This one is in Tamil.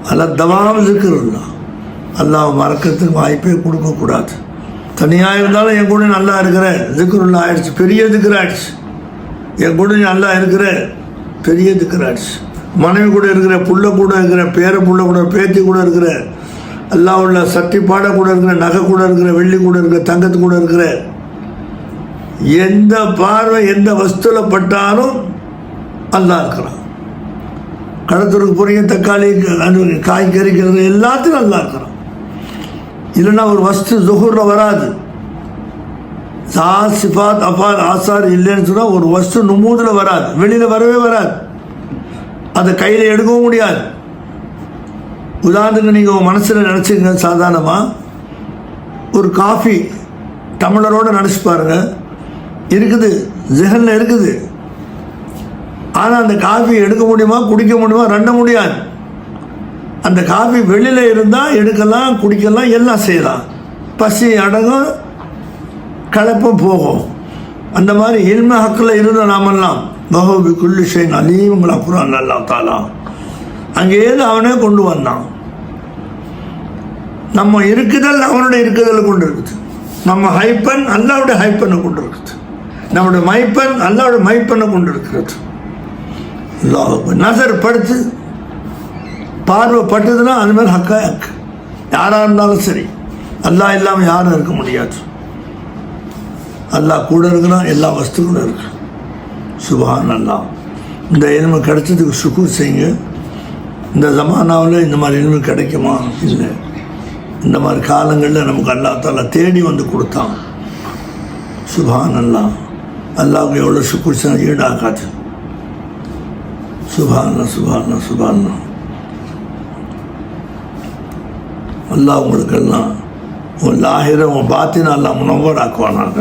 அதில் தவாம் ஜிக்ருல்லா. அல்லாஹ் மறக்கிறதுக்கு வாய்ப்பே கொடுக்கக்கூடாது. தனியாக இருந்தாலும் என் கூட நல்லா இருக்கிற ஜிக்ருல்லா ஆயிடுச்சு, பெரிய திக்ர் ஆயிடுச்சு. என் கூட நல்லா இருக்கிற பெரிய திக்ர் ஆயிடுச்சு. மனைவி கூட இருக்கிற, புள்ள கூட இருக்கிற, பேர புள்ள கூட, பேத்தி கூட இருக்கிற, அல்லாஹ் உள்ள சட்டி பாட கூட இருக்கிற, நகை கூட இருக்கிற, வெள்ளி கூட இருக்கிற, தங்கத்து கூட இருக்கிற, எந்த பார்வை எந்த வஸ்துவில் பட்டாலும் அல்லாஹ் இருக்கிறான். கடத்தூருக்கு போகிறீங்க, தக்காளி காய் கறிக்கிறது எல்லாத்தையும் நல்லா இருக்கிறான். இல்லைன்னா ஒரு வஸ்து ஜுஹூரில் வராது. சிஃபாத் அஃபால் ஆசார் இல்லைன்னு சொன்னால் ஒரு வஸ்து நுமூதில் வராது, வெளியில் வரவே வராது. அதை கையில் எடுக்கவும் முடியாது. உதாரணத்துக்கு நீங்கள் உங்கள் மனசில் நினச்சிங்க, சாதாரணமாக ஒரு காஃபி டம்ளரோடு நினச்சி பாருங்கள், இருக்குது, ஜெஹனில் இருக்குது. ஆனால் அந்த காஃபி எடுக்க முடியுமா, குடிக்க முடியுமா? ரெண்ட முடியாது. அந்த காஃபி வெளியில் இருந்தால் எடுக்கலாம், குடிக்கலாம், எல்லாம் செய்யலாம். பசி அடங்கும், கலப்பும் போகும். அந்த மாதிரி இல்ம ஹக்கில் இருந்த நாமெல்லாம் பஹூபி குல்லி ஷைன் அலீம்ங்களா குர்ஆன் அல்லாஹ் தஆலா அங்கேயிருந்து அவனே கொண்டு வந்தான். நம்ம இருக்குதல் அவனுடைய இருக்குதல் கொண்டு இருக்குது. நம்ம ஹைப்பன் அல்லாவுடைய ஹைப்பனை கொண்டு இருக்குது. நம்முடைய மைப்பன் அல்லாவுடைய மைப்பனை கொண்டு இருக்கிறது. நசர் படுத்து பார்வை பட்டதுன்னா அது மாதிரி ஹக்கா ஹக். யாராக இருந்தாலும் சரி, அல்லாஹ் இல்லாமல் யாரும் இருக்க முடியாது. அல்லாஹ் கூட இருக்கிறான், எல்லா வஸ்துக்களும் இருக்கு. சுப்ஹான் அல்லாஹ். இந்த இல்மு கிடைச்சதுக்கு சுக்கூர் செய்யுங்க. இந்த ஜமானாவில் இந்த மாதிரி இல்மு கிடைக்குமா? இல்லை. இந்த மாதிரி காலங்களில் நமக்கு அல்லாஹ் தஆலா தேடி வந்து கொடுத்தான். சுப்ஹான் அல்லாஹ். அல்லாஹ்வுக்கு எவ்வளோ சுக்கூர் செய்ய ஈடாகாது. சுப்ஹான் அல்லாஹ், சுப்ஹான் அல்லாஹ், சுப்ஹான் அல்லாஹ். அல்லாஹ் உங்களுக்கெல்லாம் உங்கள் லாஹிர உங்கள் பாத்தின அல்லாஹ் முனவ்வர் ஆக்குவானாக.